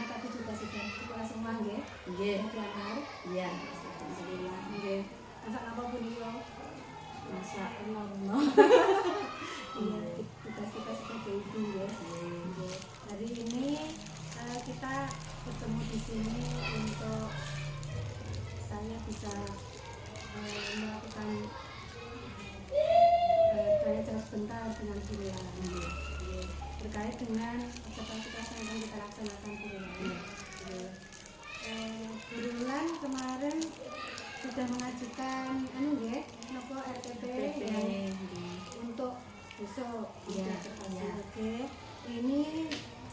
Tapi juga sudah sekolah semua nggih. Nggih. Iya. Alhamdulillah nggih. Masak apa Bu Dio? Masak enom. Iya, kita sebagai ibu nggih. Hari ini kita bertemu di sini untuk saya bisa melakukan tanya jawab sebentar dengan Bu Lala terkait dengan observasi kelas yang akan kita laksanakan Bu Lala. Bu Lala kemarin sudah mengajukan RTP yang untuk besok observasi. Oke. Ini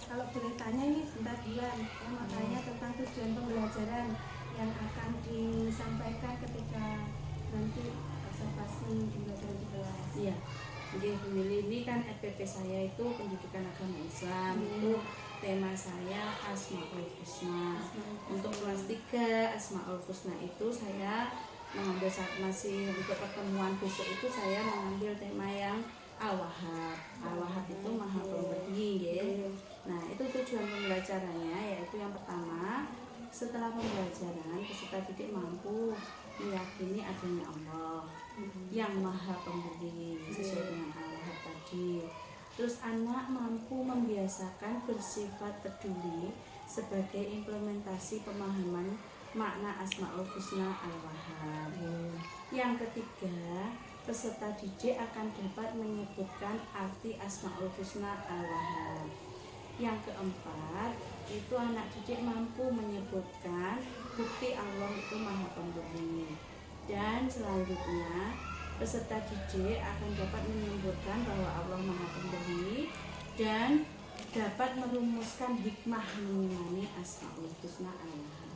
kalau boleh tanya ini sebentar bulan, saya mau tanya tentang tujuan pembelajaran yang akan disampaikan ketika nanti observasi pembelajaran di kelas. Iya. Ini kan RPP saya itu pendidikan agama Islam. Itu tema saya Asmaul Husna. Untuk kelas 3 Asmaul Husna itu saya mengambil masih untuk pertemuan besok itu saya mengambil tema yang Al-Wahhab. Al-Wahhab itu Maha Pemberi, nggih. Nah, itu tujuan pembelajarannya yaitu yang pertama, setelah pembelajaran peserta didik mampu meyakini adanya Allah yang Maha Pemberi sesuai dengan Al-Wahhab tadi. Terus anak mampu membiasakan bersifat peduli sebagai implementasi pemahaman makna Asmaul Husna Al-Wahhab. Yang ketiga, peserta didik akan dapat menyebutkan arti Asmaul Husna Al-Wahhab. Yang keempat, itu anak didik mampu menyebutkan bukti Allah itu Maha Pemberi. Dan selanjutnya, peserta didik akan dapat menyebutkan bahwa Allah Maha Pemberi dan dapat merumuskan hikmah mengimani Asmaul Husna Al-Wahhab.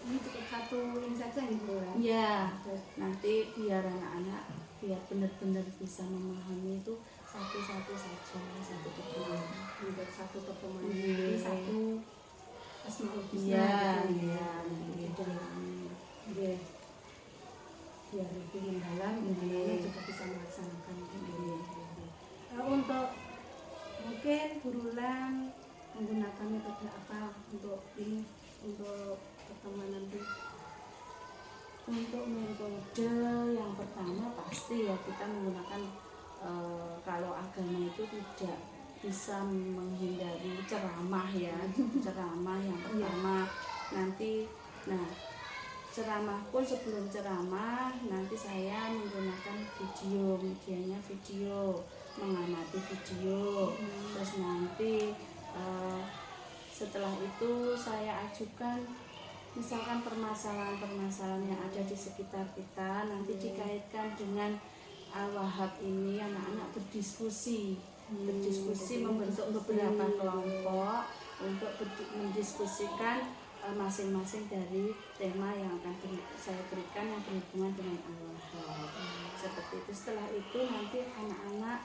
Ini cukup satu ini saja nih Bu. Ya, nanti biar anak-anak biar benar-benar bisa memahami itu satu-satu saja, satu pertemuan. Untuk satu pertemuan ini satu Asmaul Husna. Iya. Biar lebih mendalam, juga bisa melaksanakan ini. Untuk mungkin burulan menggunakan metode apa untuk ini, untuk pertemuan nanti? Untuk metode yang pertama pasti ya kita menggunakan kalau agama itu tidak bisa menghindari ceramah ya. Ceramah yang pertama nanti, ceramah pun sebelum ceramah nanti saya menggunakan medianya video, mengamati video. Terus nanti setelah itu saya ajukan misalkan permasalahan-permasalahan yang ada di sekitar kita, nanti dikaitkan dengan Al-Wahhab ini, anak-anak berdiskusi membentuk beberapa kelompok untuk mendiskusikan masing-masing dari tema yang akan saya berikan yang berhubungan dengan Al-Wahhab. Seperti itu. Setelah itu nanti anak-anak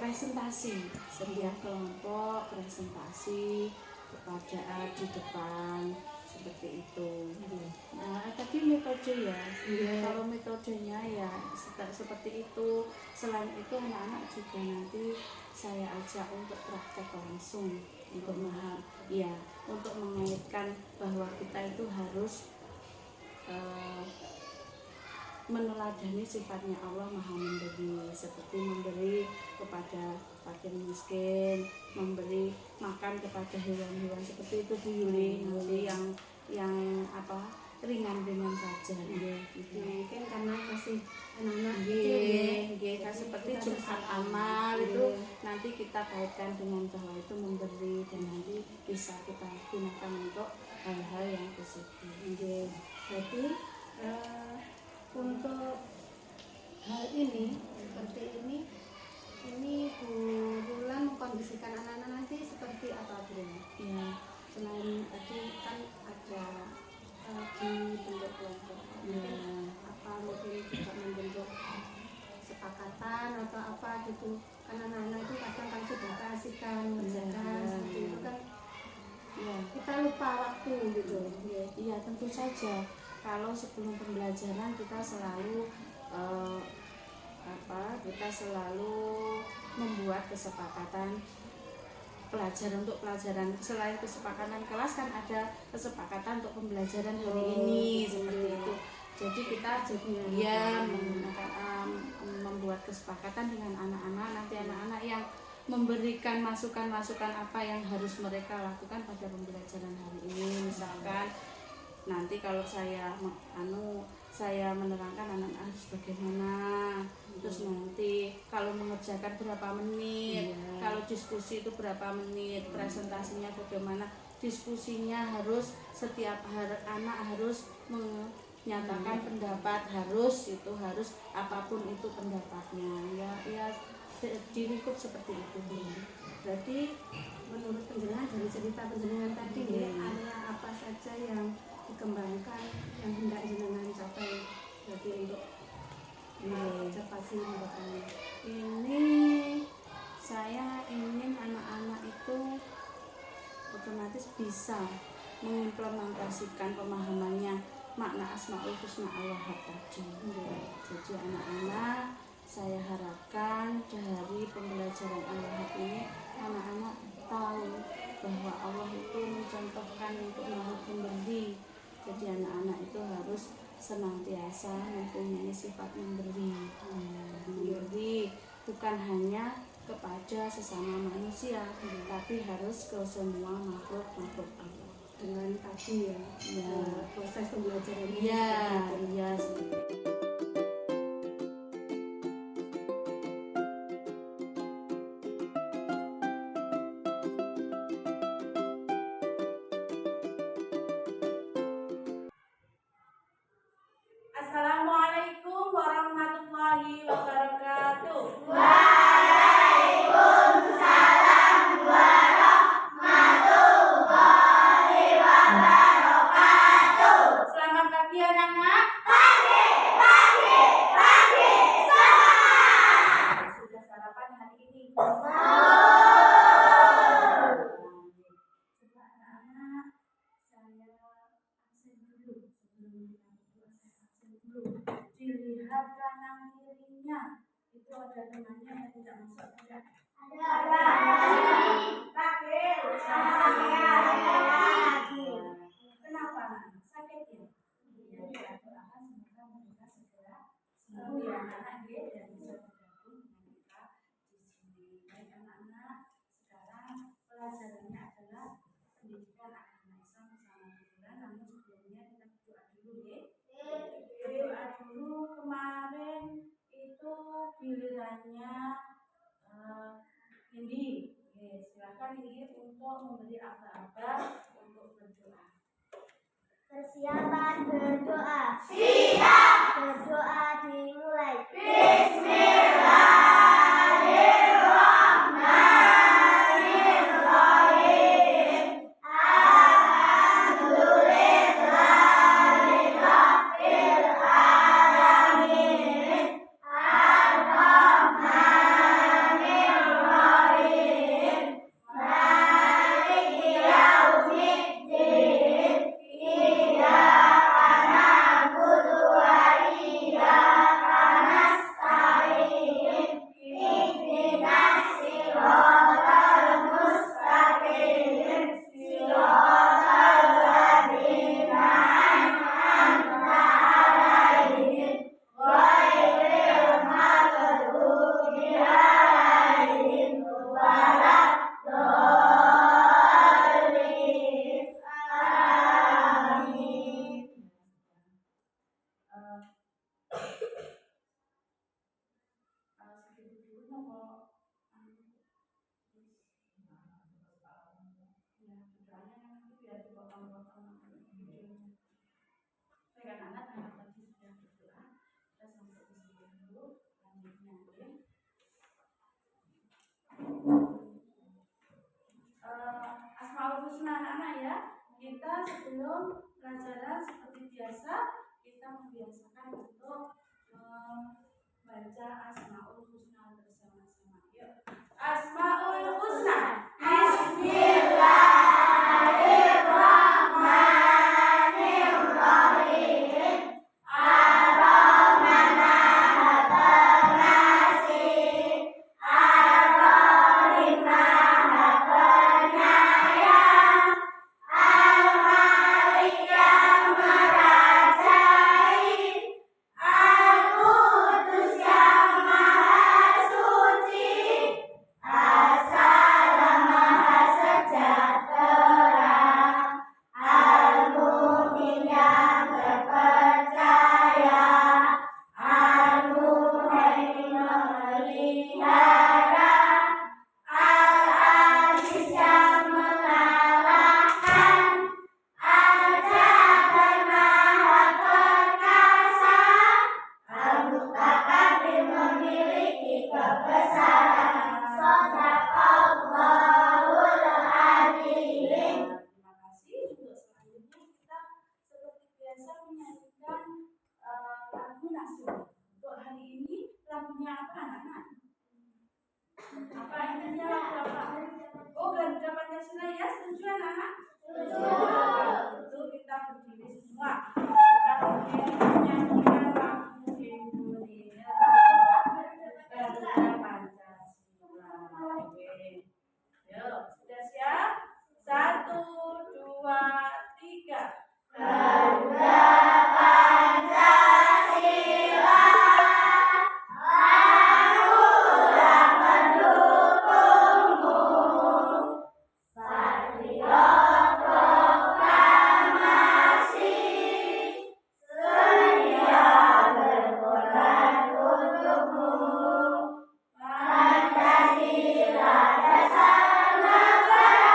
presentasi, setiap kelompok presentasi kepada di depan seperti itu. Nah, tapi metode ya, kalau metodenya ya seperti itu. Selain itu anak-anak juga nanti saya ajak untuk praktek langsung untuk mengaitkan bahwa kita itu harus meneladani sifatnya Allah Maha Memberi, seperti memberi kepada fakir miskin, memberi makan kepada hewan-hewan seperti itu Bu Yuli. Nanti yang ringan-ringan saja gitu. Mungkin karena kasih anak-anak kan seperti Jumat Amal itu nanti kita kaitkan dengan bahwa itu memberi dan nanti bisa kita gunakan untuk hal-hal yang positif. Jadi untuk hal ini seperti ini Bu Wulan mengkondisikan anak-anak nanti seperti apa Bu? Ya, Selain tadi kan ada di bentuk kelompok, apa mungkin juga membentuk kesepakatan atau apa gitu, kan anak-anak itu kadang kan sudah keasikan mengerjakan seperti itu kan ya, kita lupa waktu gitu. iya tentu saja. Kalau sebelum pembelajaran kita selalu kita selalu membuat kesepakatan untuk pelajaran. Selain kesepakatan kelas kan ada kesepakatan untuk pembelajaran hari ini seperti itu. Jadi kita membuat kesepakatan dengan anak-anak. Nanti anak-anak yang memberikan masukan-masukan apa yang harus mereka lakukan pada pembelajaran hari ini. Misalkan nanti kalau saya menerangkan anak-anak harus bagaimana, terus nanti kalau mengerjakan berapa menit, kalau diskusi itu berapa menit, presentasinya bagaimana, diskusinya harus setiap hari anak harus menyatakan pendapat, harus apapun itu pendapatnya, ya dilingkup seperti itu. Berarti menurut penjelasan dari cerita penjelasan tadi area apa saja yang dikembangkan yang hendak jenengan capai berarti untuk observasi ini saya ingin anak-anak itu otomatis bisa mengimplementasikan pemahamannya makna Asmaul Husna Al-Wahhab tadi. Jadi anak-anak saya harapkan dari pembelajaran Al-Wahhab ini anak-anak tahu bahwa Allah itu mencontohkan untuk Maha Pemberi. Jadi anak-anak itu harus senantiasa mempunyai sifat memberi, bukan hanya kepada sesama manusia, tapi harus ke semua makhluk Allah. Dengan tadi proses pembelajaran ini. Iya. Assalamualaikum warahmatullahi wabarakatuh. Selamat pagi anak-anak. Sudah sarapan hari ini? Coba anak-anak, saya absen dulu sebelum kita berdua. Saya absen dulu. Dilihat kanan kirinya itu ada temannya yang tidak masuk tidak? Kenapa? Sakit ya? Ya, doakan semoga mereka segera sembuh ya anak-anak dan bisa bergabung dengan kita di sini. Baik anak-anak, sekarang pelajarannya adalah pendidikan agama Islam bersama bulan. Namun sebelumnya kita berdoa dulu ya. Berdoa dulu. Kemarin itu gilirannya Indi. Silakan Indi untuk memberi aba-aba untuk berdoa. Persiapan berdoa. Siap. Berdoa dimulai. Bismillahirrahmanirrahim. Alhamdulillahirabbil alamin. Ar-Rahmanir-Rahim. Maliki yaumiddin. Iyyaka na'budu wa iyyaka nasta'in. Ihdinas siratal mustaqim. Siratal ladzina an'amta 'alaihim ghairil maghdubi 'alaihim waladdallin. Amin. Segitu dulu nopo ya berdoanya nanti biar dipotong-potong videonya. Baik anak-anak, tadi sudah berdoa. membaca Asmaul Husna bersama-sama. Yuk. Asmaul Husna. Bismillahirrahmanirrahim. Ar-Rahmana Pengasih, Ar-Rahim Maha Penyayang, Al-Malik yang merajai, Al-Qudus yang Maha Suci, As-Salam Maha Sejahtera, Al-Mu'min yang terpercaya, Al-Muhaimin memelihara, Al-Aziz yang mengalahkan, Al-Jabbar Maha perkasa, Al-Mutakabbir memiliki kebesaran. Shadaqallahul Adzim. Terima kasih. Untuk selanjutnya kita seperti biasa menyanyikan lagu nasional. Untuk hari ini lagunya apa anak-anak? Apa intinya lagu apa? Oh, Garuda Pancasila ya, setuju anak-anak? Itu kita berdiri semua. Kita menyanyikan lagu Indonesia. Garuda Pancasila. Oke. Yuk, sudah siap? 1, 2, 3. Garuda Pancasila, laulah mendukungmu, patriot proklamasi, sedia berkorban untukmu. Pancasila dasar negara,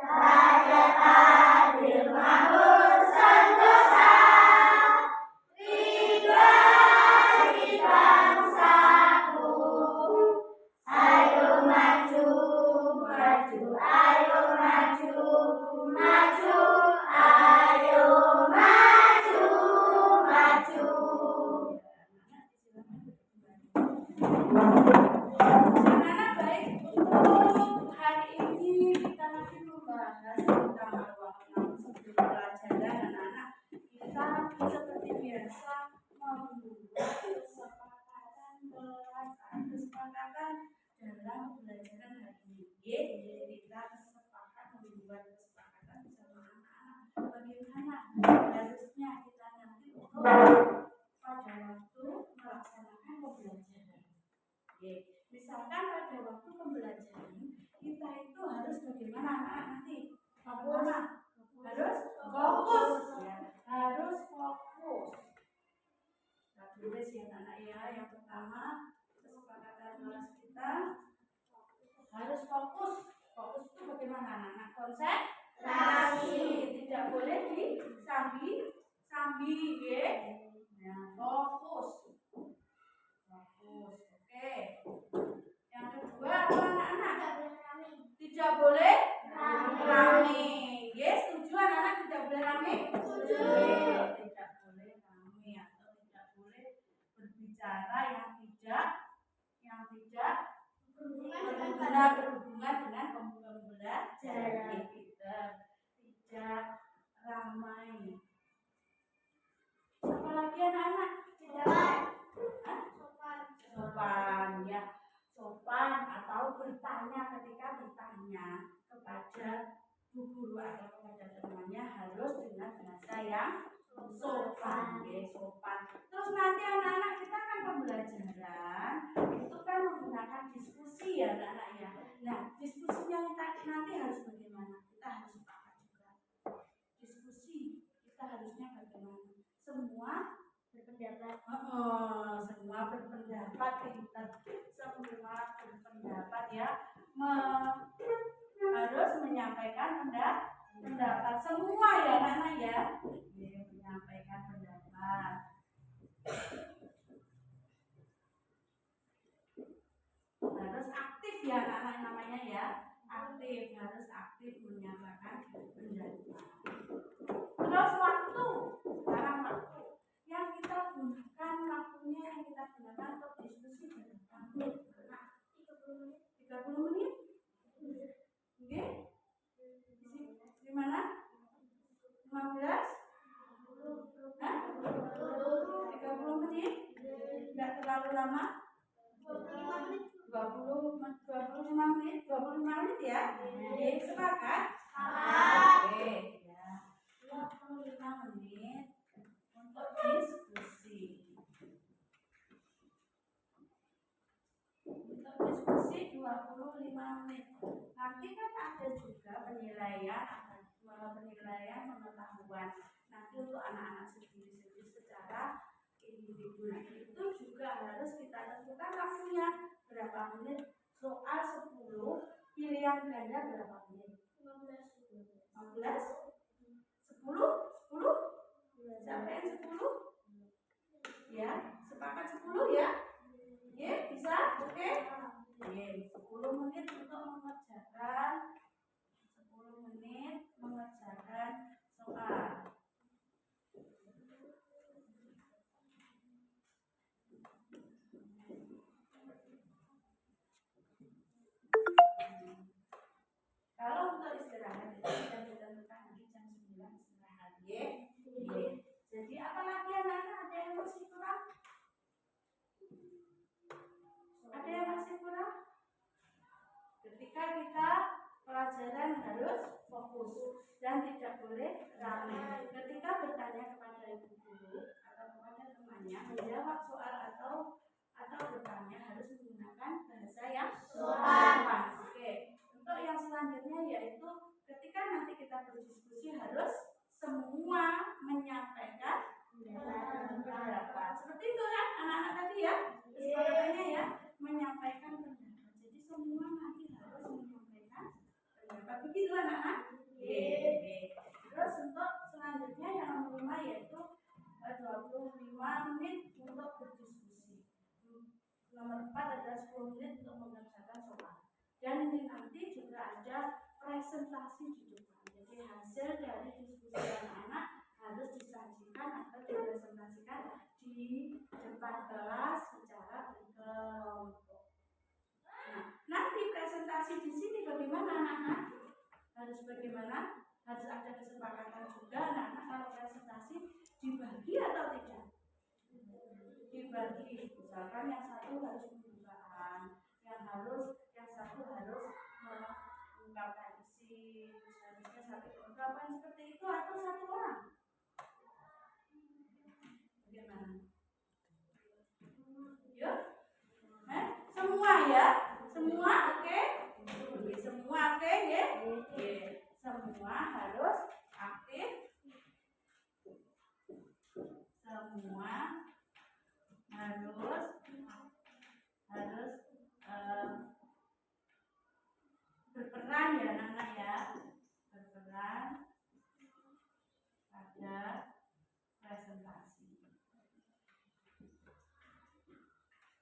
rakyat adil makmur sentosa, pribadi bangsaku. Ayo maju, maju, ayo maju, maju, ayo maju, maju. Anak-anak baik, untuk hari ini kita nanti membahas tentang arwah sebelum pelajaran anak-anak. Kita seperti biasa membuat kesepakatan dalam pembelajaran hari ini. Jadi kita sepakat membuat kesepakatan bersama anak-anak bagaimana harusnya kita nanti untuk pada waktu melaksanakan pembelajaran. Misalkan pada waktu pembelajaran kita itu harus bagaimana anak-anak nanti? Harus fokus, ya. Harus fokus. Kita tulis ya anak ya. Yang pertama kesepakatan kelas kita harus fokus. Fokus itu bagaimana anak-anak? Konsentrasi. Tidak boleh disambi, ya. Nah, fokus. Fokus. Oke. Yang kedua apa anak-anak? Tidak boleh rame. Yes, setuju anak-anak tidak boleh rame? Setuju. Tidak boleh rame atau tidak boleh berbicara yang tidak berhubungan dengan pembelajaran. Tidak ramai. Apalagi anak-anak? Sopan ya, sopan atau bertanya ketika bertanya kepada bu guru atau kepada temannya harus dengan bahasa yang sopan, ya, sopan. Terus nanti anak-anak kita kan pembelajaran itu kan menggunakan diskusi ya anak-anak ya. Nah diskusinya kita nanti harus bagaimana? Kita harus sepakat juga. Diskusi kita harusnya bagaimana? Semua berpendapat. Semua berpendapat pintar. Semua berpendapat ya. Harus menyampaikan pendapat semua ya anak-anak ya. Menyampaikan pendapat. Harus aktif ya anak-anak namanya ya. Aktif, harus aktif menyampaikan pendapat. Terus waktu, sekarang waktu yang kita gunakan waktu terlalu lama? 25 menit ya? Oke, sepakat? Oke, ya. 25 menit untuk diskusi. Untuk diskusi 25 menit. Nanti kan ada juga penilaian pengetahuan. Nanti untuk anak-anak sendiri-sendiri secara individu. Nah, itu juga harus kita tentukan waktunya berapa menit. Soal 10, pilihan ganda berapa menit? 15? 10? Sampai 10? Ya, sepakat 10 ya? Oke, bisa? Oke? Oke, 10 menit untuk mengerjakan 10 menit mengerjakan soal. Kalau untuk istirahat itu sudah ditentukan nanti jam 9 istirahat. Ya. Jadi apalagi anak-anak ada yang masih kurang? Ada yang masih kurang? Ketika kita pelajaran harus fokus dan tidak boleh ramai. Ketika bertanya kepada ibu guru atau kepada temannya, menjawab soal atau bertanya harus menggunakan bahasa yang sopan. Oke. Untuk yang selanjutnya yaitu ketika nanti kita berdiskusi harus semua menyampaikan pendapat. Seperti itu kan anak-anak tadi ya? Kesepakatannya ya, menyampaikan pendapat. Jadi semua nanti harus menyampaikan pendapat. Begitu anak-anak? Terus untuk selanjutnya yang nomor 5 yaitu 25 menit untuk berdiskusi. Nomor 4 adalah 10 menit untuk mengerjakan soal. Dan ini nanti juga ada presentasi di depan. Jadi hasil dari diskusi anak-anak harus disajikan atau dipresentasikan di depan kelas secara berkelompok. Nah, nanti presentasi di sini bagaimana anak-anak? Harus bagaimana? Harus ada kesepakatan juga anak-anak kalau presentasi dibagi atau tidak? Dibagi. Misalkan yang satu harus pembukaan, yang satu harus mengungkapkan isi, seharusnya satu ungkapan seperti itu atau satu orang. Bagaimana? Yuk, semua ya, semua oke? Semua oke ya? Semua harus aktif. Semua harus berperan ya anak-anak ya, berperan pada presentasi.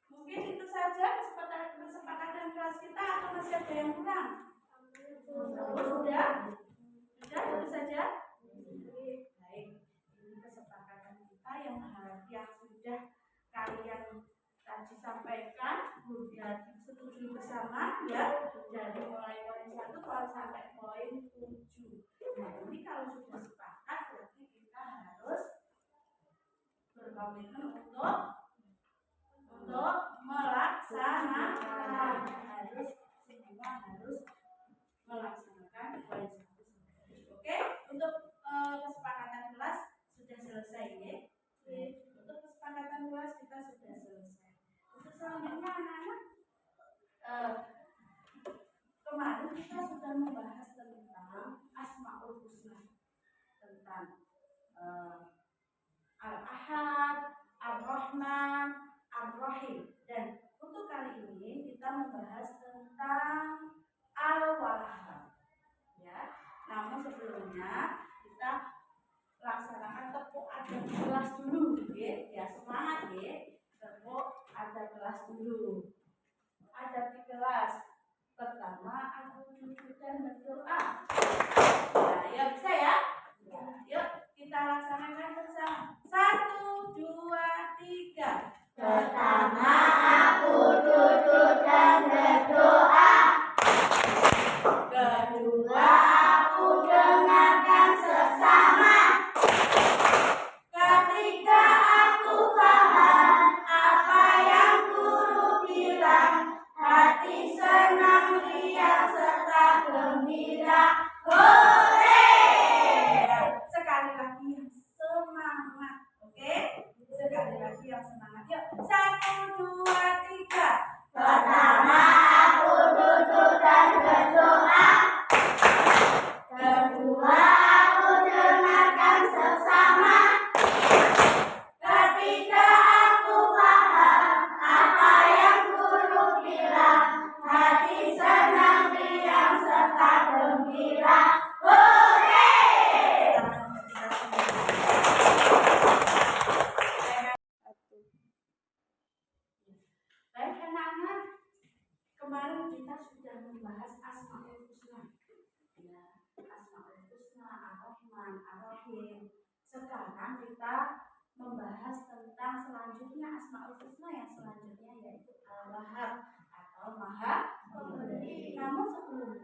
Mungkin itu saja kesepakatan kelas kita atau masih ada yang kurang? Sudah itu saja. Baik, ini kesepakatan kita yang sudah kalian tadi sampaikan, sudah disetujui bersama ya, dari mulai poin 1 sampai poin 7. Nah, ini kalau sudah sepakat berarti kita harus berkomitmen untuk melaksanakan. Semua harus melaksanakan poin 1 sampai 7. Oke, untuk kesepakatan kelas sudah selesai ya. Untuk kesepakatan kelas kita sudah selesai. Untuk selanjutnya anak-anak, kemarin kita sudah membahas tentang Asmaul Husna, tentang Al-Ahad, Ar-Rahman, Ar-Rahim. Dan untuk kali ini kita membahas tentang Al-Wahhab. Ya. Namun sebelumnya kita laksanakan tepuk adab kelas dulu, ya semangat ya. Tepuk adab kelas dulu. Adab di kelas. Pertama, aku duduk dan berdoa. Nah, ya bisa ya? Yuk kita laksanakan bersama. 1, 2, 3. Pertama, aku duduk dan berdoa. Kedua, aku dengarkan sesama. Ketiga, aku paham apa yang membahas tentang selanjutnya Asmaul Husna yang selanjutnya yaitu Al-Wahhab atau Maha Pemberi. Namun sebelum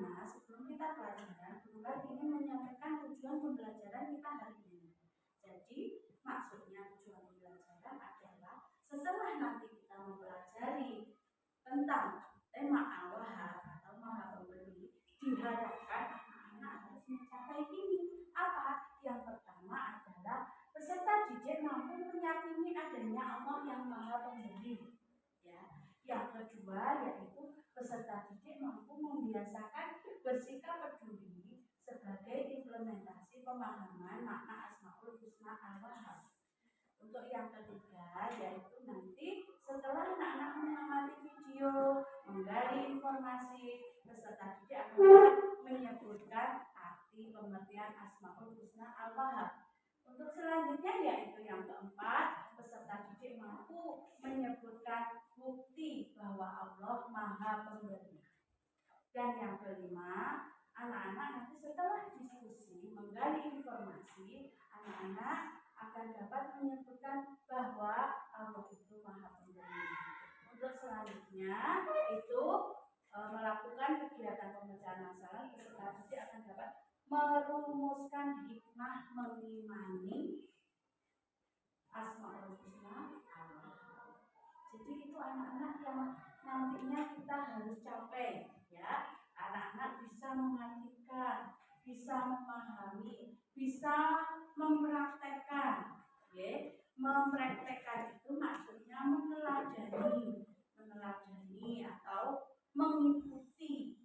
kita pelajaran, Guru ingin menyampaikan tujuan pembelajaran kita hari ini. Jadi maksudnya tujuan pembelajaran adalah setelah nanti kita mempelajari tentang tema Al-Wahhab atau Maha Pemberi, diharapkan anak-anak harus mencapai ini. Apa? Yang pertama adalah peserta didik mampu meyakini adanya Allah yang Maha Pemberi. Ya. Yang kedua yaitu peserta didik mampu membiasakan bersikap peduli sebagai implementasi pemahaman makna Asmaul Husna Al-Wahhab. Untuk yang ketiga yaitu nanti setelah anak-anak mengamati video, menggali informasi, peserta didik akan menyebutkan arti pengertian Asmaul Husna Al-Wahhab. Untuk selanjutnya yaitu yang keempat, peserta didik mampu menyebutkan bukti bahwa Allah Maha Pemberi. Dan yang kelima, anak-anak nanti setelah diskusi menggali informasi, anak-anak akan dapat menyebutkan bahwa Allah itu Maha Pemberi. Untuk selanjutnya itu melakukan kegiatan pemecahkan masalah, peserta didik akan dapat merumuskan hikmah mengimani Asmaul Husna Allah. Jadi itu anak-anak yang nantinya kita harus capai, ya. Anak-anak bisa mengartikan, bisa memahami, bisa mempraktekkan, ya. Mempraktekkan itu maksudnya meneladani atau mengikuti,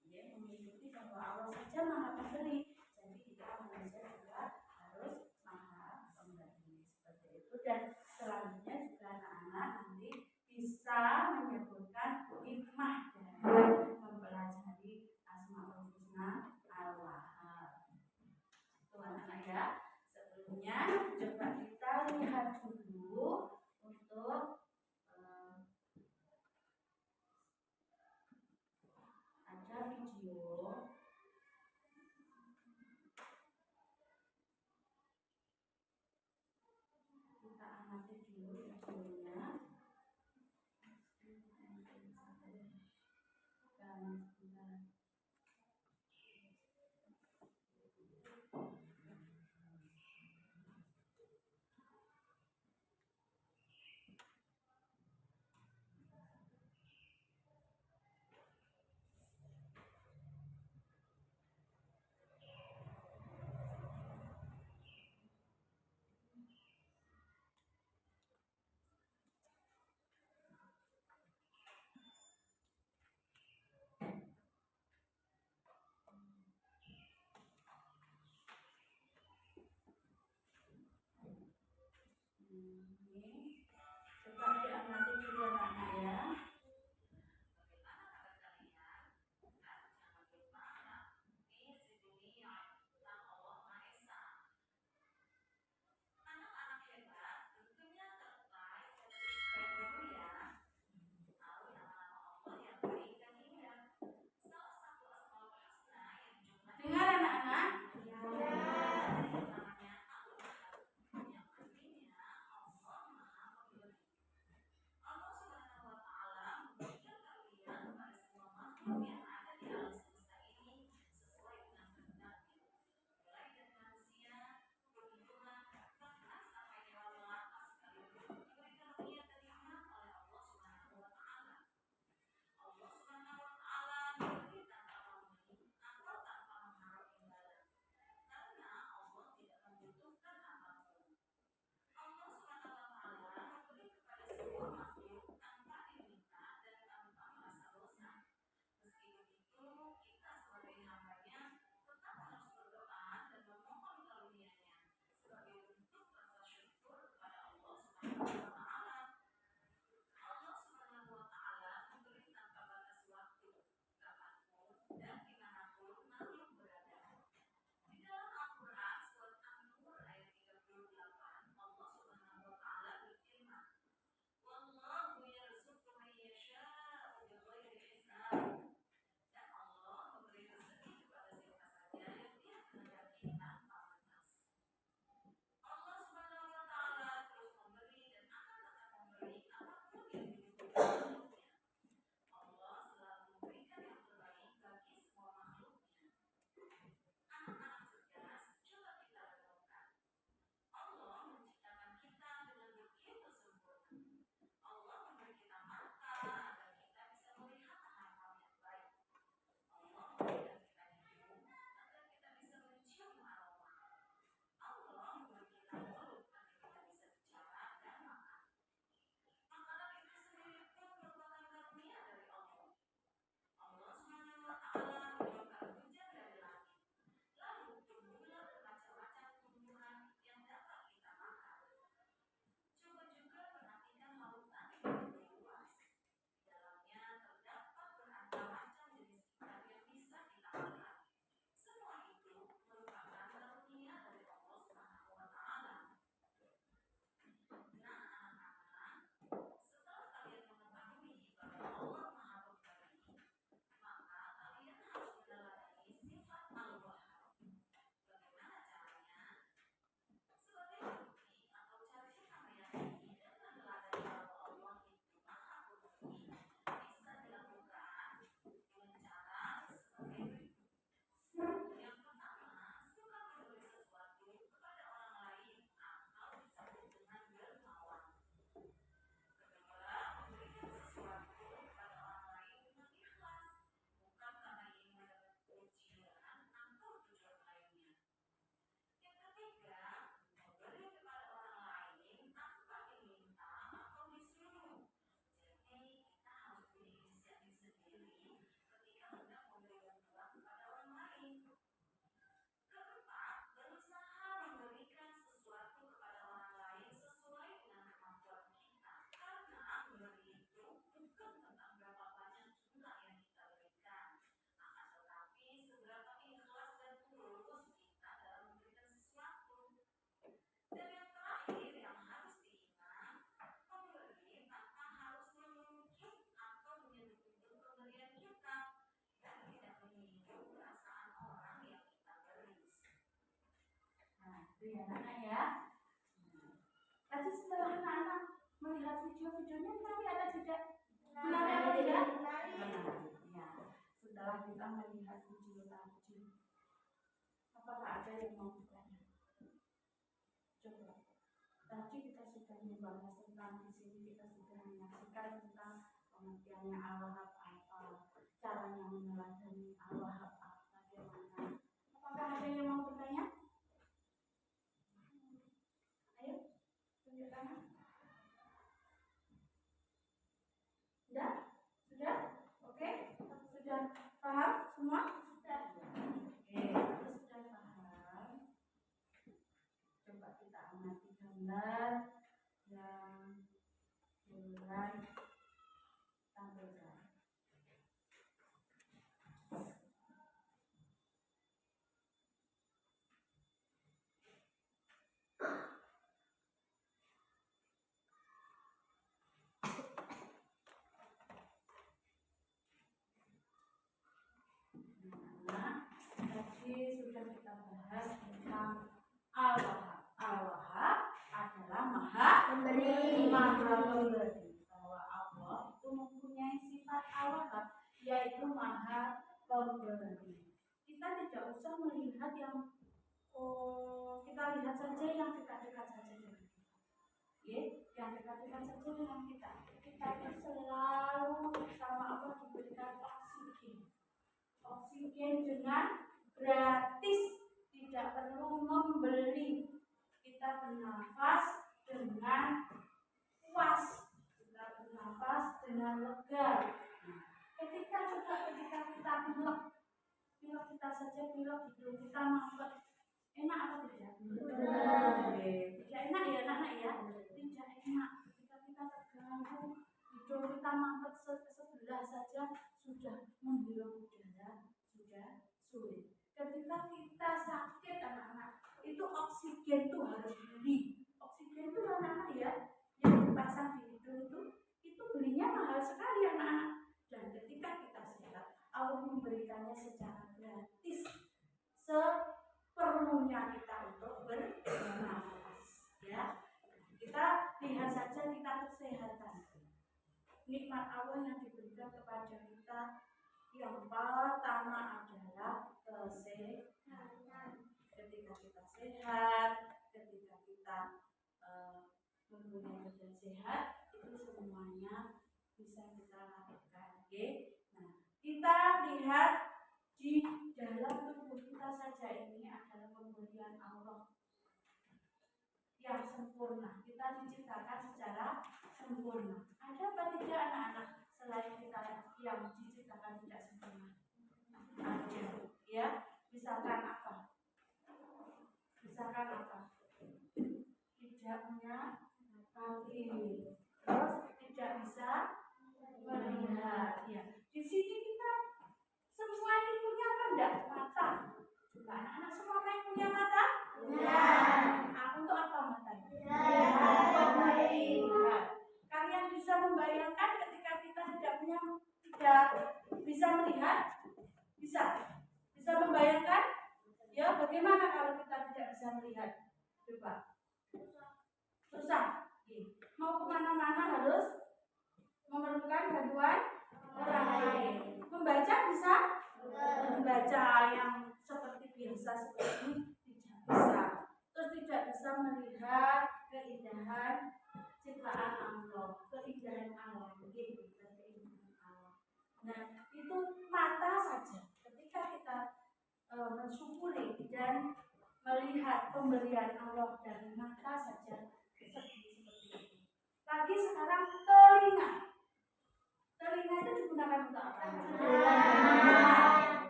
ya, mengikuti bahwa Allah saja Maha Pemberi. Jadi kita manusia juga harus Maha Pemberi seperti itu. Dan selanjutnya juga anak-anak nanti bisa menyebutkan hikmah dari mempelajari Asmaul Husna Al-Wahhab. Itu anak-anak ya. Sebelumnya coba kita lihat dulu untuk ada video. Kita amati dulu videonya. Itu ya anak-anak ya. Nanti setelah anak-anak melihat video-videonya nanti ada jeda. Menarik apa tidak? Menarik. Ya. Setelah kita melihat video tadi, apakah ada yang mau bertanya? Coba. Tadi kita sudah membahas tentang di sini kita sudah menyaksikan tentang pengertiannya Allah apa, caranya meneladani Allah apa, bagaimana. Apakah ada yang mau bertanya? Ayo, tunjuk tangan. Sudah? Sudah? Oke? Sudah paham semua? Sudah. Oke, kalau sudah paham, coba kita amati gambar yang mulai tampilkan. Nah, tadi sudah kita bahas tentang Allah. Allah adalah Maha Pemberi. Bahwa Allah itu mempunyai sifat Allah, yaitu Maha Pemberi. Kita tidak usah melihat yang kita lihat saja yang dekat-dekat saja dengan kita. Yang dekat-dekat saja dengan kita. Kita itu selalu sama Allah diberikan oksigen. Oksigen dengan gratis, tidak perlu membeli. Kita bernafas dengan puas, kita bernafas dengan lega. Ketika kita pilek kita saja pilek hidung kita mampet, enak apa tidak? Tidak enak ya anak-anak ya, tidak enak. Ketika kita terganggu hidung kita mampet sebelah saja sudah menghirup udara sudah sulit. Ketika kita sakit anak-anak, itu oksigen itu harus beli. Oksigen itu anak-anak ya, yang dipasang di hidung itu belinya mahal sekali anak-anak. Dan ketika kita sehat, Allah memberikannya secara gratis, seperlunya kita untuk bernafas. Ya, kita lihat saja kita kesehatan. Nikmat Allah yang diberikan kepada kita yang pertama adalah kesehatan. Ketika kita sehat, ketika kita mempunyai badan sehat, itu semuanya bisa kita lakukan. Nah, kita lihat di dalam tubuh kita saja ini adalah pemberian Allah yang sempurna. Kita diciptakan secara sempurna. Ada apa tidak anak-anak selain kita yang diciptakan tidak sempurna? Ada. Ya, misalkan apa? Misalkan apa? Tidak punya kaki, terus tidak bisa melihat. Ya, di sini kita semua ini punya apa enggak? Mata. Coba anak-anak semua yang punya mata? Ya. Untuk apa matanya? Ya. Kalian bisa membayangkan ketika kita tidak bisa melihat? Bisa membayangkan? Ya, bagaimana kalau kita tidak bisa melihat? Coba. Susah. Mau kemana-mana harus memerlukan bantuan orang lain. Membaca bisa? Membaca yang seperti biasa seperti ini tidak bisa. Terus tidak bisa melihat keindahan ciptaan Allah, keindahan Allah, keindahan Allah. Nah, itu mata saja. Ketika kita mensyukuri dan melihat pemberian Allah dari mata saja seperti itu. Lagi sekarang telinga. Telinga itu digunakan untuk apa?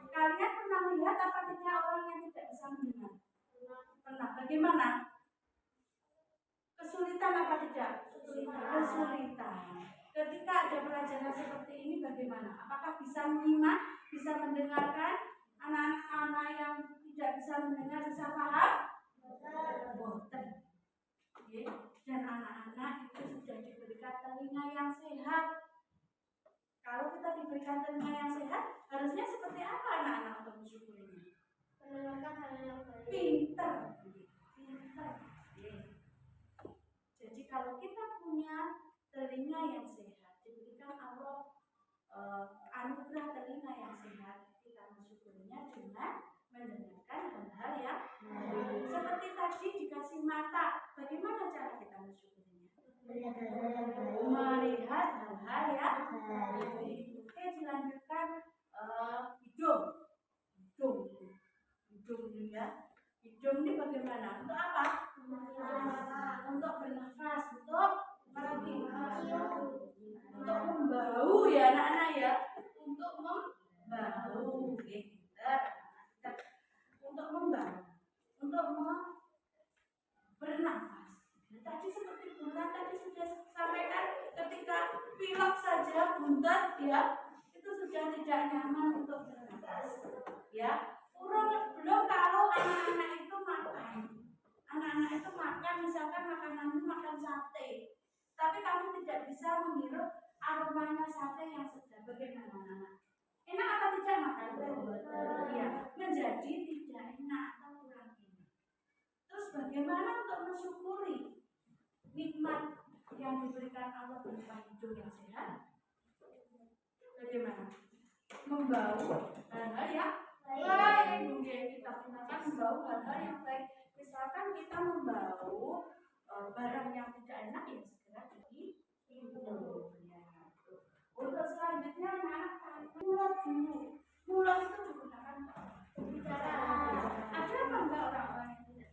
Kalian pernah lihat apa tidak orang yang tidak bisa mendengar? Pernah. Bagaimana? Kesulitan apa tidak? Kesulitan. Ketika ada pelajaran seperti ini bagaimana? Apakah bisa menyimak, bisa mendengarkan? Anak-anak yang tidak bisa mendengar bisa paham? Boten. Dan anak-anak itu sudah diberikan telinga yang sehat. Kalau kita diberikan telinga yang sehat, harusnya seperti apa anak-anak untuk mensyukurinya? Mendengarkan hal yang baik. Pinter. kalau kita punya telinga yang sehat, diberikan Allah anugerah telinga yang sehat, kita mensyukurinya dengan mendengarkan hal-hal yang baik. Seperti tadi dikasih mata, bagaimana cara kita mensyukurinya? Melihat hal-hal yang baik. Oke, dilanjutkan hidung. Hidung ini ya. Hidung ini bagaimana? Untuk apa? Untuk bernafas, untuk untuk membau ya anak-anak ya, untuk membau, untuk membau, untuk bernafas. Tadi seperti bulan tadi sudah sampaikan, ketika pilek saja buntat ya, itu sudah tidak nyaman untuk bernafas. Ya, belum kalau anak-anak itu makan. Anak-anak itu makan, misalkan makananmu makan sate, tapi kamu tidak bisa menghirup aromanya sate yang sedap. Bagaimana anak-anak? Enak apa tidak makan? Ya, menjadi tidak enak atau kurang enak. Terus bagaimana untuk mensyukuri nikmat yang diberikan Allah berupa hidung yang sehat? Bagaimana? Membau hal-hal yang baik. Mungkin kita gunakan membau hal-hal yang baik. Misalkan kita membau barang yang tidak enak, ya segera dihindari. Untuk selanjutnya anak-anak mulut dulu. Mulut itu digunakan bicara. Ada apa enggak orang-orang yang tidak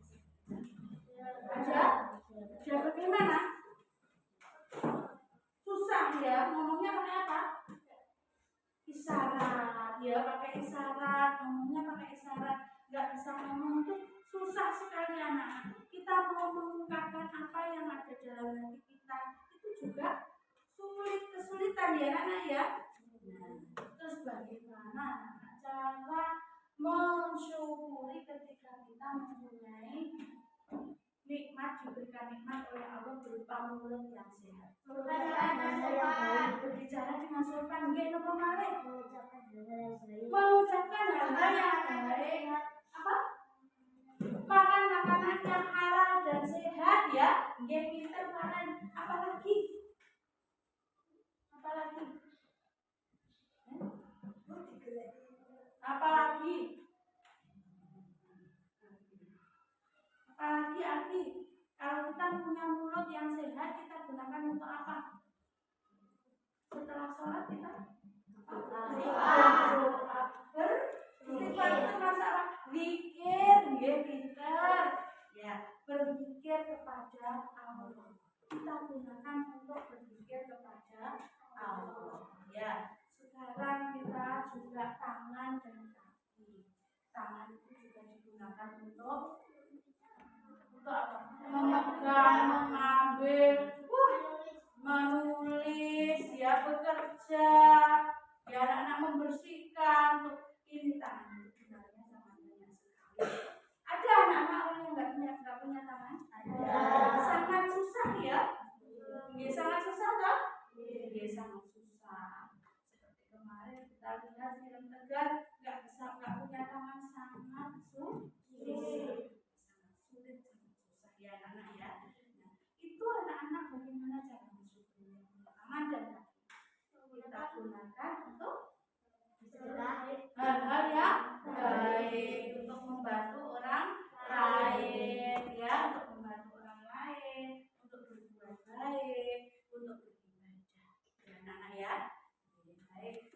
bisa? Ada. Ada bagaimana? Susah ya, ngomongnya pakai apa? Isyarat. Ya pakai isyarat, ngomongnya pakai isyarat. Nggak bisa ngomong itu susah sekali anak. Kita mau mengungkapkan apa yang ada dalam hati kita itu juga kesulitan ya anak ya. Terus bagaimana anak cara mensyukuri ketika kita mempunyai nikmat, diberikan nikmat oleh Allah berupa mulut yang sehat. Berbicara dengan sopan, nggih napa malih? Mengucapkan hal-hal yang baik. Apa? Makan makanan yang halal dan sehat ya. Nggih pinter makan. Apalagi? Apalagi Arti, kalau kita punya mulut yang sehat, kita gunakan untuk apa? Setelah sholat kita berdoa. Beristighfar itu masalah zikir, ya pinter. Ya, berzikir kepada Allah. Kita gunakan untuk berzikir kepada Allah. Ya, sekarang kita juga tangan dan kaki. Tangan itu juga digunakan untuk apa? Memegang, mengambil, menulis, ya bekerja, ya anak-anak membersihkan. Ini tangan sebenarnya sangat banyak sekali. Ada anak-anak orang yang nggak punya tangan? Ada. Sangat susah ya? Ya sangat susah toh? Ya sangat susah. Seperti kemarin kita lihat film Tegar, nggak punya tangan sangat sulit. Ya anak-anak ya. Nah, itu anak-anak bagaimana cara mensyukuri tangan dan kaki. Kita gunakan untuk hal-hal yang baik, untuk membantu orang lain, ya, untuk membantu orang lain, untuk berbuat baik, untuk beribadah. Ya anak-anak ya. Baik.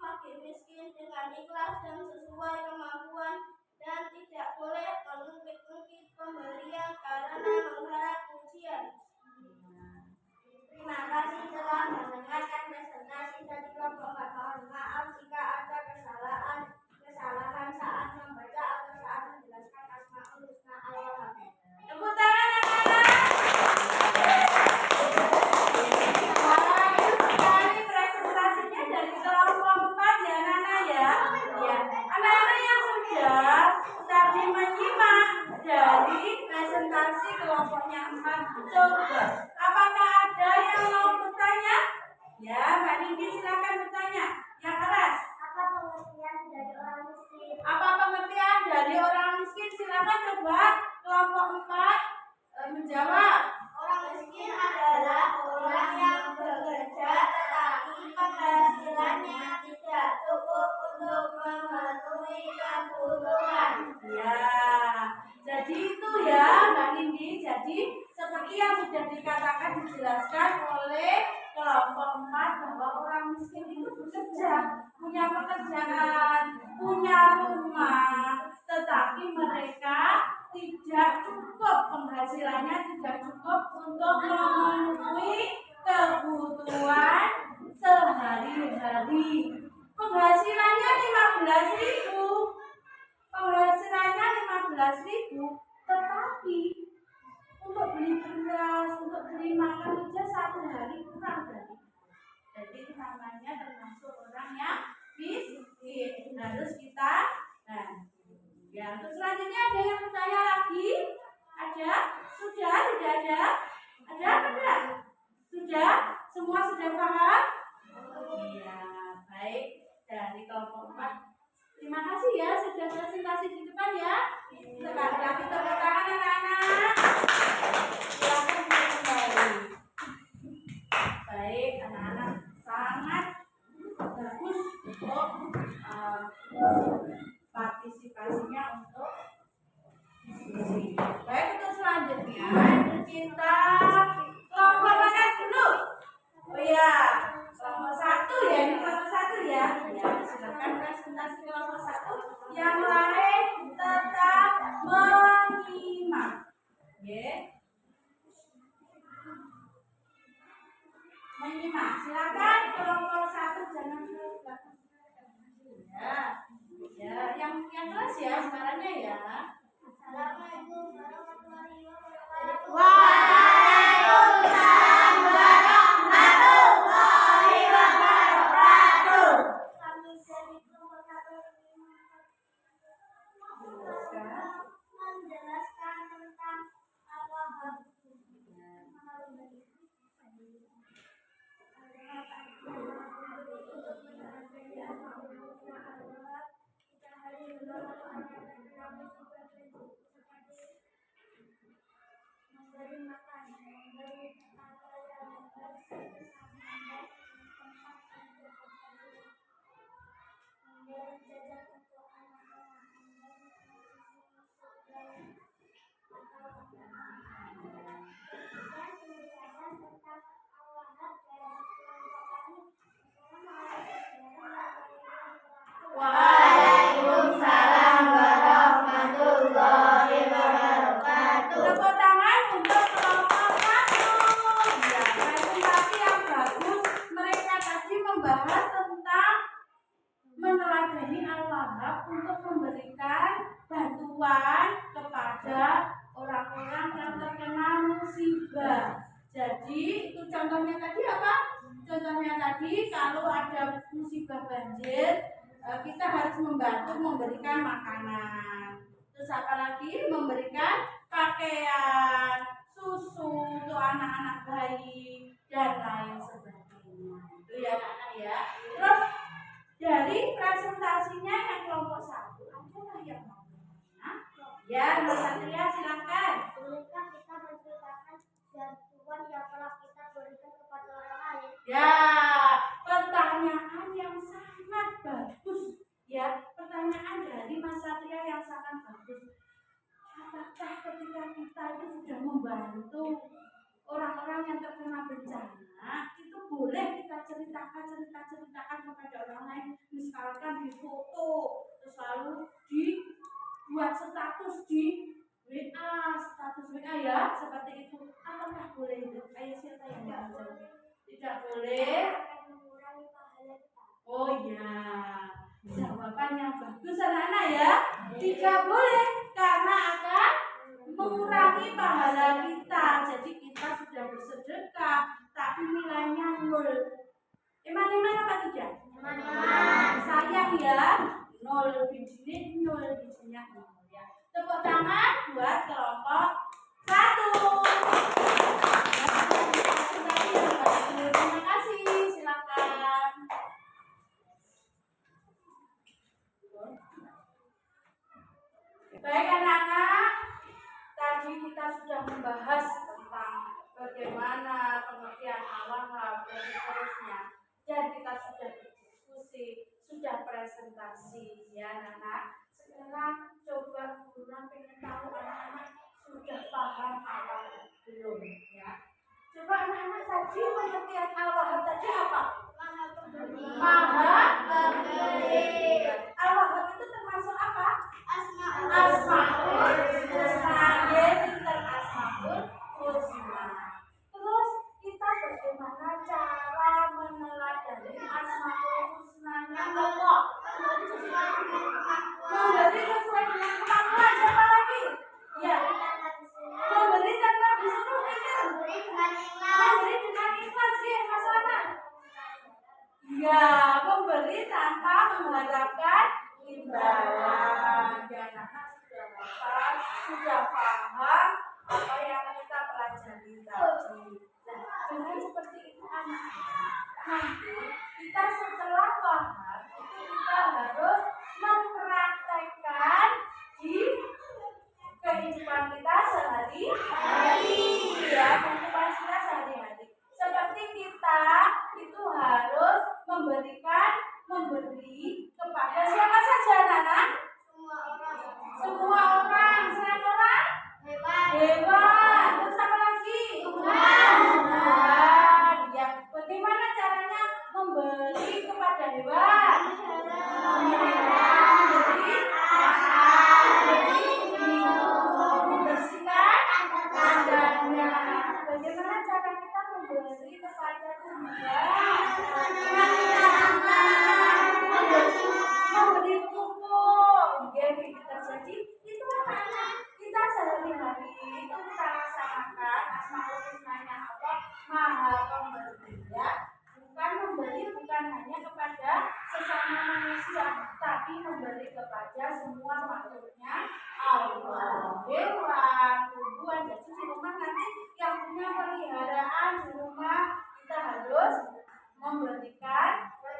fakir miskin dengan ikhlas dan sesuai kemampuan dan tidak boleh mengungkit-ungkit pemberian karena mengharap pujian. Terima kasih telah mendengarkan presentasi dari kelompok 4. Mohon maaf jika ada kesalahan saat membaca atau saat menjelaskan Asmaul Husna al-Wahhab. Tepuk tangan anak-anak. Bagus sekali presentasinya dari kelompok 4 ya anak-anak ya. Ya, anak-anak yang sudah tadi menyimak dari presentasi kelompoknya 4, coba apakah ada yang mau bertanya? Ya, Mbak Nindi silakan bertanya. Yang keras. Apa pengertian dari orang miskin? Apa pengertian dari orang miskin? Silakan coba kelompok 4 menjawab. Orang miskin adalah orang yang bekerja tetapi penghasilannya tidak cukup untuk memenuhi kebutuhan. Ya, jadi itu ya Mbak Nindi. Jadi seperti yang sudah dikatakan dijelaskan oleh kelompok 4 bahwa orang miskin itu bekerja, punya pekerjaan, punya rumah, tetapi mereka tidak cukup, penghasilannya tidak cukup untuk memenuhi kebutuhan sehari-hari. Penghasilannya 15.000, penghasilannya 15.000, tetapi untuk beli beras, untuk beli makan aja satu hari kurang dari. Jadi itu namanya termasuk orang yang miskin. Harus kita. Nah, ya, untuk selanjutnya ada yang bertanya lagi? Ada? Sudah? Tidak ada? Ada apa tidak? Sudah? Semua sudah paham? Iya, baik. Dari kelompok 4. Terima kasih ya sudah presentasi di depan ya. Sekali lagi tepuk tangan anak-anak. Silakan kembali. Baik, anak-anak sangat bagus untuk partisipasinya untuk diskusi. Baik, untuk selanjutnya kita kelompok mana dulu? Oh ya, kelompok 1 ya, ini kelompok 1 ya. Ya, silakan presentasi kelompok 1. Yang lain tetap menyimak. Ya. Menyimak. Silakan kelompok 1 jangan ke belakang. Ya. Ya, yang keras ya suaranya ya. Assalamualaikum warahmatullahi wabarakatuh. Waalaikumsalam warahmatullahi wabarakatuh. Kami dari kelompok 1 menjelaskan tentang al-Wahhab. Memberi makan, memberi memberi jajan untuk anak-anak, memberi dan penjelasan tentang al-Wahhab dari kelompok kami. Waalaikumsalam warahmatullahi wabarakatuh. Tepuk tangan untuk kelompok 1. Ya, presentasi yang bagus. Mereka tadi membahas tentang meneladani al-Wahhab untuk memberikan bantuan kepada orang-orang yang terkena musibah. Jadi itu contohnya tadi apa? Contohnya tadi kalau ada musibah banjir, kita harus membantu memberikan makanan. Terus apa lagi? Memberikan pakaian, susu untuk anak-anak bayi dan lain sebagainya. Itu ya anak-anak ya. Terus dari presentasinya yang kelompok 1 ada yang mau bertanya? Ya, Mas Satria silakan. Bolehkah kita menceritakan bantuan yang telah kita berikan kepada orang lain? Ya, pertanyaan yang sangat bagus. Ya, pertanyaan dari Mas Satria yang sangat bagus. Apakah ketika kita itu sudah membantu orang-orang yang terkena bencana, itu boleh kita ceritakan kepada orang lain? misalkan difoto, terus lalu dibuat status di WA, status WA ya, seperti itu. Apakah boleh itu? Ayo siapa yang mau jawab? Tidak boleh. akan mengurangi pahala kita. Oh ya, jawaban yang bagus anak-anak ya. Tidak boleh karena akan mengurangi pahala kita. Jadi kita sudah bersedekah, tapi nilainya 0. Iman-iman apa tidak? Sayang ya, 0 bijinya 0 bijinya 0 ya. Tepuk tangan buat kelompok 1. Terima kasih, silakan. Baik anak-anak, tadi kita sudah membahas tentang bagaimana pengertian al-wahhab dan seterusnya, dan kita sudah berdiskusi, sudah presentasi ya anak-anak. Sekarang coba guru pengen tahu anak-anak sudah paham apa belum ya. Coba anak-anak tadi pengertian al-wahhab tadi apa? Maha pemberi. Al-wahhab itu termasuk apa? Asmaul Husna. Pinter Asmaul Husna. Terus kita bagaimana cara meneladani Asmaul Husnanya Allah? Memberi sesuai dengan kemampuan. Siapa lagi? Ya. Memberi tanpa disuruh pikir. Memberi dengan ikhlas ya, Mas Ana. Ya, memberi tanpa mengharapkan imbalan. Ya, anak sudah hafal, sudah paham apa yang kita pelajari tadi. Nah, dengan seperti itu anak-anak, nanti kita setelah paham itu kita harus mempraktekkan di kehidupan kita sehari-hari. Ya, kehidupan kita sehari-hari. Seperti kita itu harus memberi kepada siapa saja anak-anak? Semua orang. Selain orang? Hewan. Terus apa lagi? Tuhan. Ya, bagaimana caranya memberi kepada hewan? Membersihkan kandangnya. Bagaimana cara kita memberi kepada memberi pupuk, jadi terjadi itu anak-anak kita sehari-hari itu kita laksanakan Asmaul Husnanya Allah Maha Pemberi ya. Bukan hanya kepada sesama manusia, tapi memberi kepada semua makhluknya Allah. Hewan, tumbuhan, jadi di rumah nanti yang punya peliharaan di rumah kita harus memberikan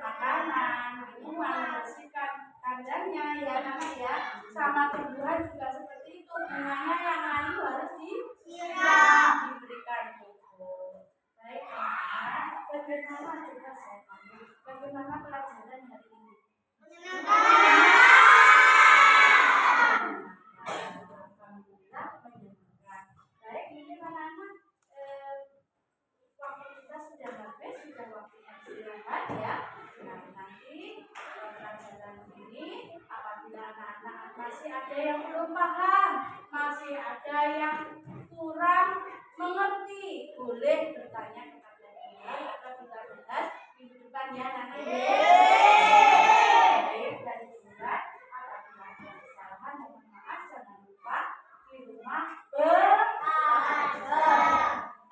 makanan, minuman, membersihkan kandangnya ya anak ya. Sama tumbuhan juga seperti itu, bunganya yang layu harus diberikan pupuk. Baik anak, bagaimana juga saya bagaimana pelajaran hari ini? Alhamdulillah menyenangkan. Baik, ini anak-anak waktu kita sudah habis, sudah waktunya istirahat ya. Nah, nanti pelajaran ini apabila anak-anak masih ada yang belum paham, masih ada yang kurang mengerti, boleh bertanya kepada kita atau kita bahas minggu depan ya nanti. Baik, dan juga apabila ada kesalahan mohon maaf, jangan lupa di rumah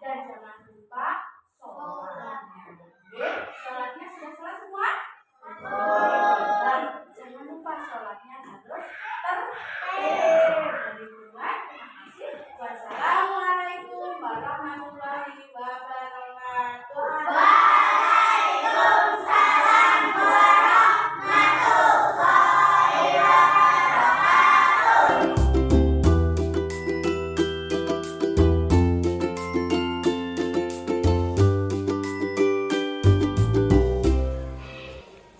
dan jangan lupa sholatnya. Sholatnya sudah selesai semua? Dan jangan lupa sholatnya harus tertib. Dari Tuhan, terima kasih. Wassalamualaikum warahmatullahi wabarakatuh. Waalaikumsalam warahmatullahi wabarakatuh.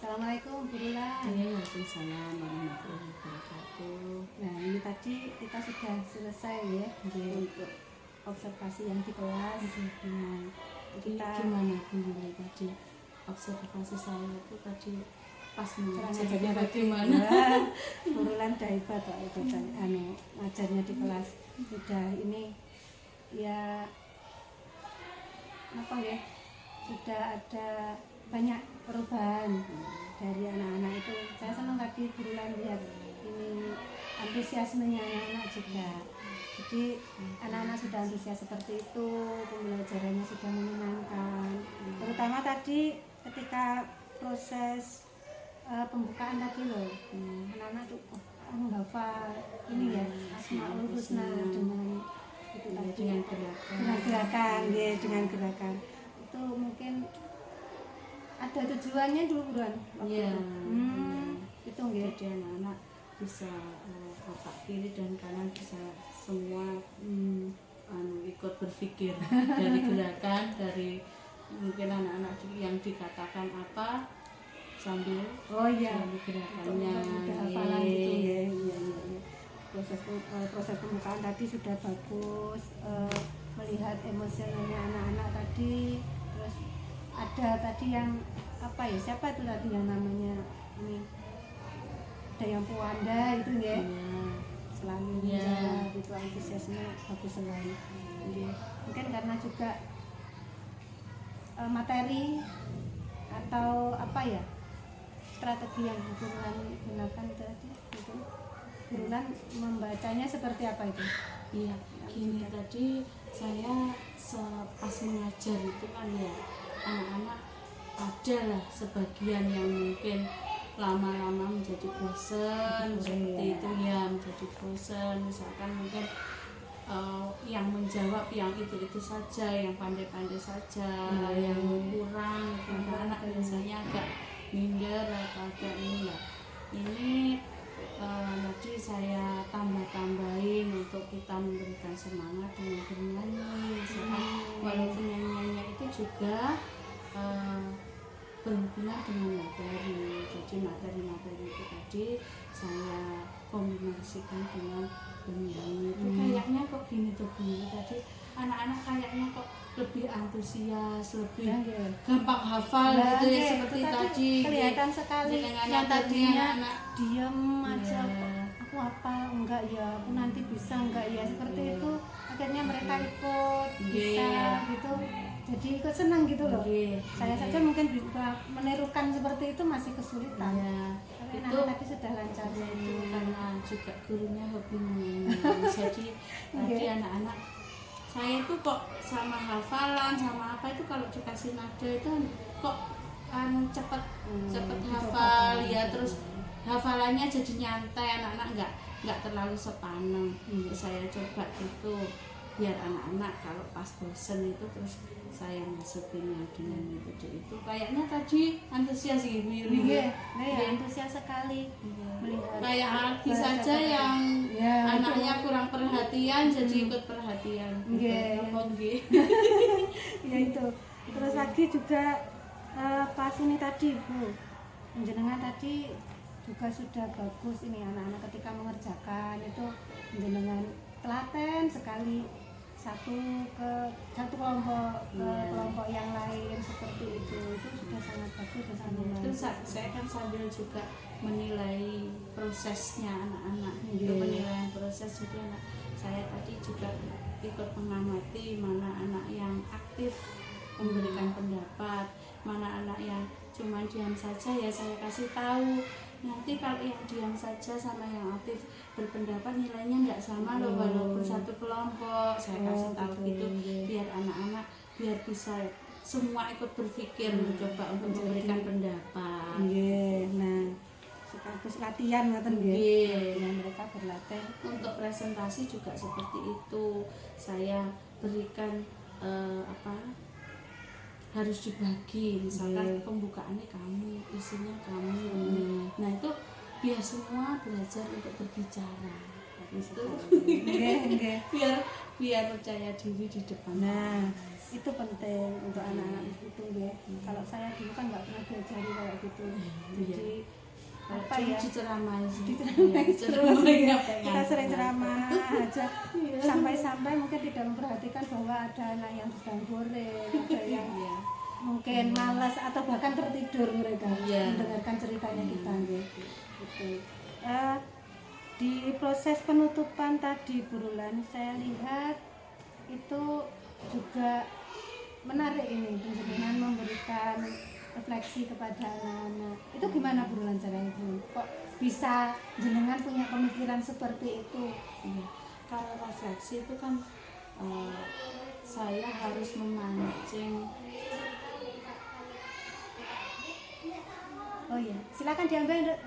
Assalamualaikum Bu Dula. Waalaikumsalam warahmatullahi wabarakatuh. Nah, ini tadi kita sudah selesai ya untuk observasi yang di kelas. Nah, Kita gimana Bu Nilai tadi observasi saya itu tadi pas mengajar Jadi jadi bagaimana? Burulan udah hebat kok itu kan, ngajarnya di kelas sudah ini ya apa ya, sudah ada banyak perubahan dari anak-anak itu. Saya senang tadi Burulan lihat ini antusiasmenya anak-anak juga. Jadi anak-anak sudah antusias seperti itu, pembelajarannya sudah menyenangkan. Terutama tadi ketika proses pembukaan tadi loh, anak-anak tuh menghafal ini ya Asmaul Husna dengan itu tadi, Dengan gerakan. dengan gerakan ya, dengan gerakan itu mungkin ada tujuannya dulu Buruan. Iya. Itu nggih. Jadi anak-anak bisa otak kiri dan kanan bisa semua ikut berpikir dari gerakan, dari mungkin anak-anak yang dikatakan apa sambil gerakannya. Udah hafalan gitu ya. Iya. Proses pembukaan tadi sudah bagus, melihat emosinya anak-anak tadi. Terus ada tadi yang apa ya, siapa itu tadi yang namanya ini, ada yang Puanda itu ya, selalu itu antusiasme bagus sekali. Mungkin karena juga materi atau apa ya, strategi yang Burulan gunakan tadi itu. Burulan membacanya seperti apa itu? Iya, gini tadi saya pas mengajar itu kan ya anak-anak ada lah sebagian yang mungkin lama-lama menjadi bosan seperti itu ya, menjadi bosan. Misalkan mungkin yang menjawab yang itu saja, yang pandai-pandai saja, yang kurang itu anak biasanya agak minder atau agak ini lah. Ini nanti saya tambah-tambahin untuk kita memberikan semangat dengan bernyanyi. Misalkan walaupun nyanyiannya itu juga berhubungan dengan materi. Jadi materi-materi itu tadi saya kombinasikan dengan bernyanyi. Itu kayaknya kok gini tuh Bu, tadi anak-anak kayaknya kok lebih antusias, lebih gampang hafal gitu ya, seperti tadi kelihatan sekali yang tadinya diam aja, aku hafal enggak ya, aku nanti bisa enggak ya, seperti itu akhirnya mereka ikut bisa gitu, jadi ikut senang gitu loh. Saya saja mungkin bisa menirukan seperti itu masih kesulitan. Tapi itu tadi sudah lancar itu karena juga gurunya hobi menyanyi. Jadi tadi anak-anak saya itu kok sama hafalan sama apa itu kalau dikasih nada itu kok cepet hafal ya, terus hafalannya jadi nyantai, anak-anak nggak terlalu sepaneng. Saya coba itu biar anak-anak kalau pas bosen itu terus saya masukin yang dengan itu kayaknya tadi antusias ibu ya, antusias sekali melihat kayak Alki saja yang anaknya kurang perhatian jadi ikut perhatian ya itu. Terus lagi juga pas ini tadi Bu, jenengan tadi juga sudah bagus ini anak-anak ketika mengerjakan itu jenengan telaten sekali, satu kelompok ke kelompok yang lain seperti itu sudah sangat bagus dan sangat bagus. Terus saya kan sambil juga menilai prosesnya anak-anak, itu penilaian proses. Jadi anak saya tadi juga ikut mengamati mana anak yang aktif memberikan pendapat, mana anak yang cuma diam saja ya saya kasih tahu. Nanti kalau yang diam saja sama yang aktif berpendapat nilainya nggak sama loh, walaupun satu kelompok. Saya kasih tahu gitu biar anak-anak biar bisa semua ikut berpikir mencoba untuk memberikan pendapat. Nah, sekaligus latihan ngoten nggih. Nah, mereka berlatih. Untuk presentasi juga seperti itu. Saya berikan harus dibagi, misalkan pembukaannya kamu, isinya kamu. Nah itu biar semua belajar untuk berbicara. Itu biar percaya diri di depan. Nah itu penting untuk anak-anak itu ya. Kalau saya dulu kan nggak pernah diajari kayak gitu. Jadi apa ya? Diceramai kita sering ceramah aja sampai-sampai mungkin tidak memperhatikan bahwa ada anak yang sedang goreng, ada yang mungkin malas atau bahkan tertidur mereka Iya. mendengarkan ceritanya kita gitu. Di proses penutupan tadi burulan saya lihat itu juga menarik ini dengan memberikan refleksi kepada anak-anak. Itu gimana burulan caranya Bu? Kok bisa jenengan punya pemikiran seperti itu? Iya. Kalau refleksi itu kan saya harus memancing. Oh iya, silakan diambil Dok.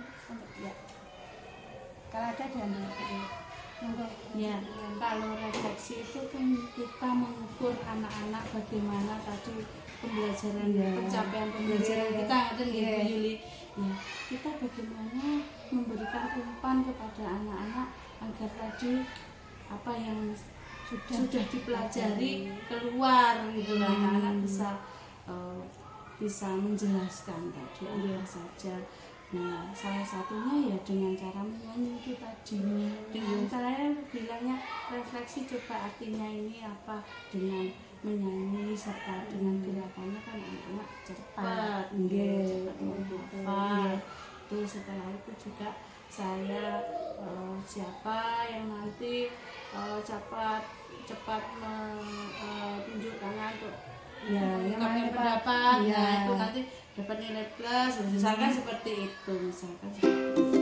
Ya. Kalau ada diambil. Monggo. Ya, kalau refleksi itu kan kita mengukur anak-anak bagaimana tadi pembelajaran, Iya. pencapaian pembelajaran Iya. kita, ada Iya. Bu Yuli. Ya, kita bagaimana memberikan umpan kepada anak-anak agar tadi apa yang sudah dipelajari keluar gitu lah, anak-anak bisa menjelaskan tadi apa saja. Nah, salah satunya ya dengan cara menyanyi itu tadi. Dengan saya bilangnya refleksi coba artinya ini apa, dengan menyanyi serta dengan gerakannya kan anak-anak cepat, cepat menghafal. Itu setelah itu juga saya siapa yang nanti cepat tunjuk tangan untuk Ya, yang mengungkapkan namanya pendapat, Iya. nah itu nanti dapat nilai plus, misalkan seperti itu, misalkan seperti itu.